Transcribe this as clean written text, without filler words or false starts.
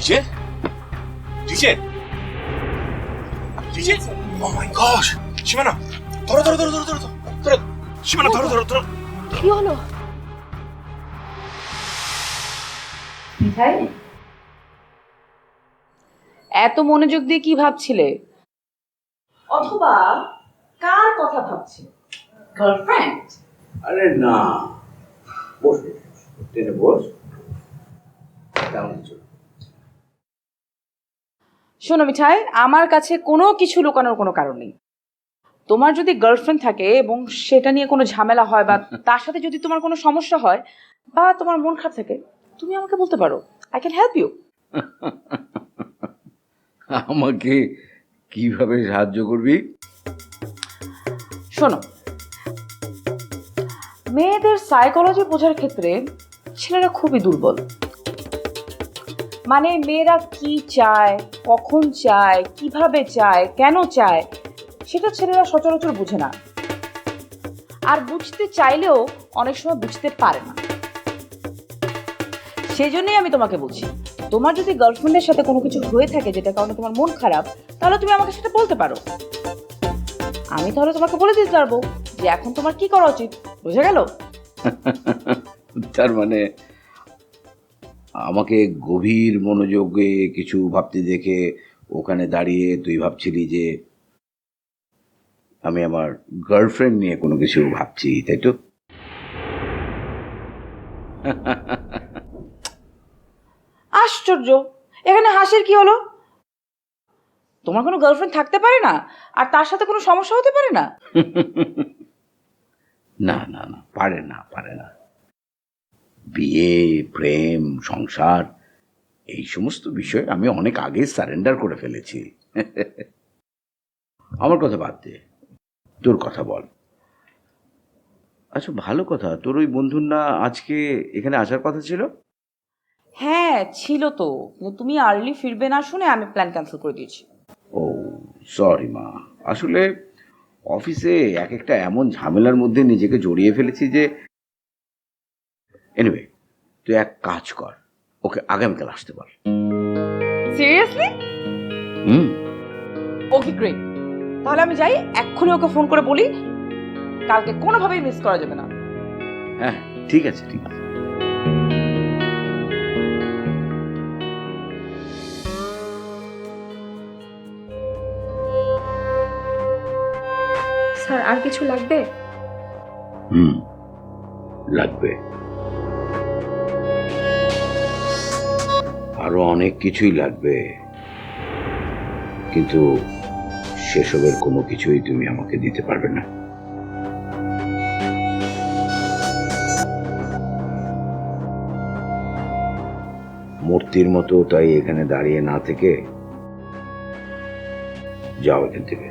DJ DJ DJ ও মাই god সীমানা ধরো ধরো ধরো ধরো ধরো ধরো সীমানা ধরো ধরো ধরো কি হলো? মিঠাই, এত মনোযোগ দিয়ে কি ভাবছিলে? অথবা কার কথা ভাবছিলে? গার্লফ্রেন্ড? আরে না, বস ট্রেনে বস। শোনো মিঠাই, আমার কাছে কোনো কিছু লুকানোর কোনো কারণ নেই। তোমার যদি গার্লফ্রেন্ড থাকে এবং সেটা নিয়ে কোনো ঝামেলা হয় বা তার সাথে যদি তোমার কোনো সমস্যা হয় বা তোমার মন খারাপ থাকে, তুমি আমাকে বলতে পারো। I can help you. আমাকে কিভাবে সাহায্য করবি? শোনো, মেয়েদের সাইকোলজি বোঝার ক্ষেত্রে ছেলেরা খুবই দুর্বল। মানে মেয়েরা কি চায়, কখন চায়, কিভাবে চায়, কেন চায়, সেটা ছেলেরা সচরাচর বুঝে না। আর বুঝতে চাইলেও অনেক সময় বুঝতে পারে না। সেই জন্যই আমি তোমাকে বলছি, তোমার যদি গার্লফ্রেন্ডের সাথে কোনো কিছু হয়ে থাকে যেটা কারণে তোমার মন খারাপ, তাহলে তুমি আমাকে সেটা বলতে পারো। আমি তাহলে তোমাকে বলে দিতে পারবো যে এখন তোমার কি করা উচিত। বুঝে গেল? তার মানে আমাকে গভীর মনোযোগে কিছু ভাবতে দেখে ওখানে দাঁড়িয়ে তুই ভাবছিলি যে আমি আমার গার্লফ্রেন্ড নিয়ে কোনো কিছু ভাবছি, তাই তো? আশ্চর্য, এখানে হাসির কি হলো? তোমার কোনো গার্লফ্রেন্ড থাকতে পারে না আর তার সাথে কোনো সমস্যা হতে পারে না? না না না, পারে না, পারে না। বিয়ে, প্রেম, সংসার, এই সমস্ত বিষয় আমি অনেক আগে সারেন্ডার করে ফেলেছি। আমার কথা বাদ দে, তোর কথা বল। আচ্ছা, ভালো কথা, তোর ওই বন্ধুর না আজকে এখানে আসার কথা ছিল? হ্যাঁ ছিল তো, কিন্তু তুমি আর্লি ফিরবে না শুনে আমি প্ল্যান ক্যান্সেল করে দিয়েছি। ও সরি মা, আসলে অফিসে এক একটা এমন ঝামেলার মধ্যে নিজেকে জড়িয়ে ফেলেছি যে, এনিওয়ে তুই এক কাজ কর, ওকে আগামীকাল আসতে বল। সিরিয়াসলি? হুম। ওকে গ্রেট, তাহলে আমি যাই, এক্ষুনি ওকে ফোন করে বলি কালকে কোনোভাবেই মিস করা যাবে না। হ্যাঁ ঠিক আছে, ঠিক আছে। স্যার, আর কিছু লাগবে? হুম, লাগবে। আরো অনেক কিছুই লাগবে, কিন্তু সেসবের কোনো কিছুই তুমি আমাকে দিতে পারবে না। মূর্তির মতো তাই এখানে দাঁড়িয়ে না থেকে যাও এখান থেকে।